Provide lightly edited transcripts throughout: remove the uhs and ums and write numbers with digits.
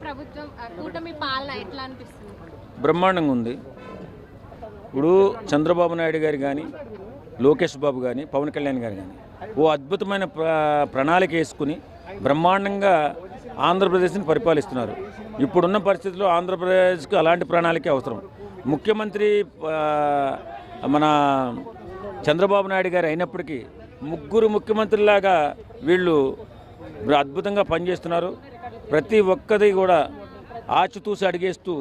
ప్రభుత్వం కూటమి పాలన ఎట్లా అనిపిస్తుంది? బ్రహ్మాండంగా ఉంది. ఇప్పుడు చంద్రబాబు నాయుడు గారు కానీ, లోకేష్ బాబు కానీ, పవన్ కళ్యాణ్ గారు కానీ ఓ అద్భుతమైన ప్రణాళిక వేసుకుని బ్రహ్మాండంగా ఆంధ్రప్రదేశ్ని పరిపాలిస్తున్నారు. ఇప్పుడున్న పరిస్థితుల్లో ఆంధ్రప్రదేశ్కి అలాంటి ప్రణాళిక అవసరం. ముఖ్యమంత్రి మన చంద్రబాబు నాయుడు గారు అయినప్పటికీ ముగ్గురు ముఖ్యమంత్రులాగా వీళ్ళు అద్భుతంగా పనిచేస్తున్నారు. ప్రతి ఒక్కది కూడా ఆచితూసి అడిగేస్తూ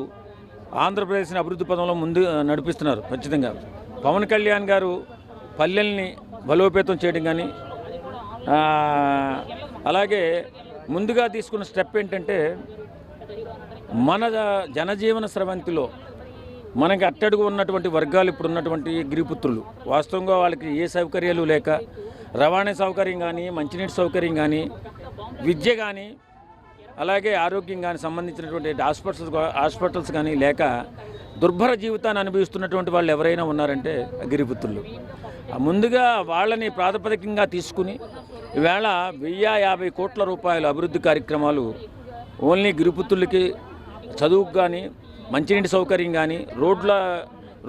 ఆంధ్రప్రదేశ్ని అభివృద్ధి పదంలో ముందు నడిపిస్తున్నారు. ఖచ్చితంగా పవన్ కళ్యాణ్ గారు పల్లెల్ని బలోపేతం చేయడం కానీ, అలాగే ముందుగా తీసుకున్న స్టెప్ ఏంటంటే మన జనజీవన స్రవంతిలో మనకి అట్టడుగు ఉన్నటువంటి వర్గాలు ఇప్పుడు ఉన్నటువంటి గిరిపుత్రులు వాస్తవంగా వాళ్ళకి ఏ సౌకర్యాలు లేక రవాణా సౌకర్యం కానీ, మంచినీటి సౌకర్యం కానీ, విద్య కానీ, అలాగే ఆరోగ్యం కానీ సంబంధించినటువంటి హాస్పిటల్స్ కానీ లేక దుర్భర జీవితాన్ని అనుభవిస్తున్నటువంటి వాళ్ళు ఎవరైనా ఉన్నారంటే గిరిపుత్రులు. ముందుగా వాళ్ళని ప్రాతిపదికంగా తీసుకుని ఈవేళ 1050 కోట్ల రూపాయల అభివృద్ధి కార్యక్రమాలు ఓన్లీ గిరిపుత్రులకి చదువుకు కానీ, మంచినీటి సౌకర్యం కానీ,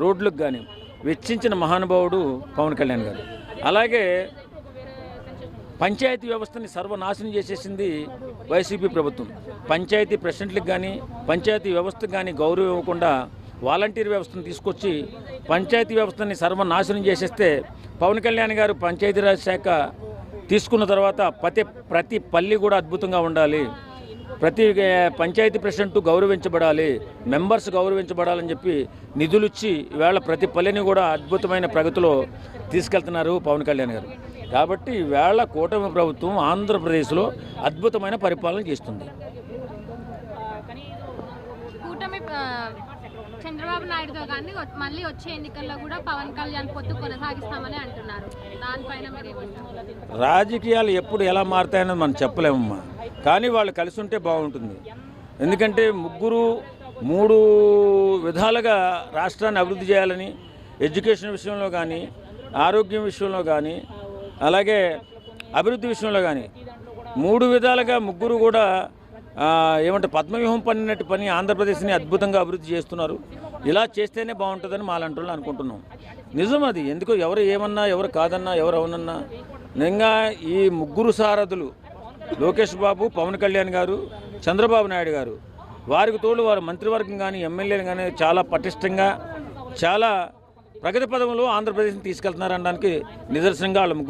రోడ్లకు కానీ వెచ్చించిన మహానుభావుడు పవన్ కళ్యాణ్ గారు. అలాగే పంచాయతీ వ్యవస్థని సర్వనాశనం చేసేసింది వైసీపీ ప్రభుత్వం. పంచాయతీ ప్రెసిడెంట్లకు కానీ, పంచాయతీ వ్యవస్థకు కానీ గౌరవం ఇవ్వకుండా వాలంటీర్ వ్యవస్థను తీసుకొచ్చి పంచాయతీ వ్యవస్థని సర్వనాశనం చేసేస్తే పవన్ కళ్యాణ్ గారు పంచాయతీరాజ్ శాఖ తీసుకున్న తర్వాత ప్రతి పల్లి కూడా అద్భుతంగా ఉండాలి, ప్రతి పంచాయతీ ప్రెసిడెంట్ గౌరవించబడాలి, మెంబర్స్ గౌరవించబడాలని చెప్పి నిధులు ఇచ్చి ఈవేళ ప్రతి పల్లెని కూడా అద్భుతమైన ప్రగతిలో తీసుకెళ్తున్నారు పవన్ కళ్యాణ్ గారు. కాబట్టి ఈవేళ కూటమి ప్రభుత్వం ఆంధ్రప్రదేశ్లో అద్భుతమైన పరిపాలన చేస్తుంది. కూటమి చంద్రబాబు నాయుడుతో కానీ మళ్ళీ వచ్చే ఎన్నికల్లో కూడా పవన్ కళ్యాణ్ పొత్తు కొనసాగిస్తామని అంటున్నారు. దానిపైన మీరేమంటారు? రాజకీయాలు ఎప్పుడు ఎలా మారుతాయన్నది మనం చెప్పలేమమ్మా, కానీ వాళ్ళు కలిసి ఉంటే బాగుంటుంది. ఎందుకంటే మూడు విధాలుగా రాష్ట్రాన్ని అభివృద్ధి చేయాలని, ఎడ్యుకేషన్ విషయంలో కానీ, ఆరోగ్యం విషయంలో కానీ, అలాగే అభివృద్ధి విషయంలో కానీ 3 విధాలుగా ముగ్గురు కూడా పద్మవ్యూహం పన్నినట్టు పని ఆంధ్రప్రదేశ్ని అద్భుతంగా అభివృద్ధి చేస్తున్నారు. ఇలా చేస్తేనే బాగుంటుందని మాలాంటి వాళ్ళు అనుకుంటున్నాం. నిజం అది. ఎందుకో ఎవరు ఏమన్నా, ఎవరు కాదన్నా, ఎవరు అవునన్నా, నిజంగా ఈ ముగ్గురు సారథులు లోకేష్ బాబు, పవన్ కళ్యాణ్ గారు, చంద్రబాబు నాయుడు గారు, వారికి తోడు వారి మంత్రివర్గం కానీ, ఎమ్మెల్యేలు కానీ చాలా పటిష్టంగా, చాలా ప్రగతి పదంలో ఆంధ్రప్రదేశ్ని తీసుకెళ్తున్నారనడానికి నిదర్శనంగా వాళ్ళ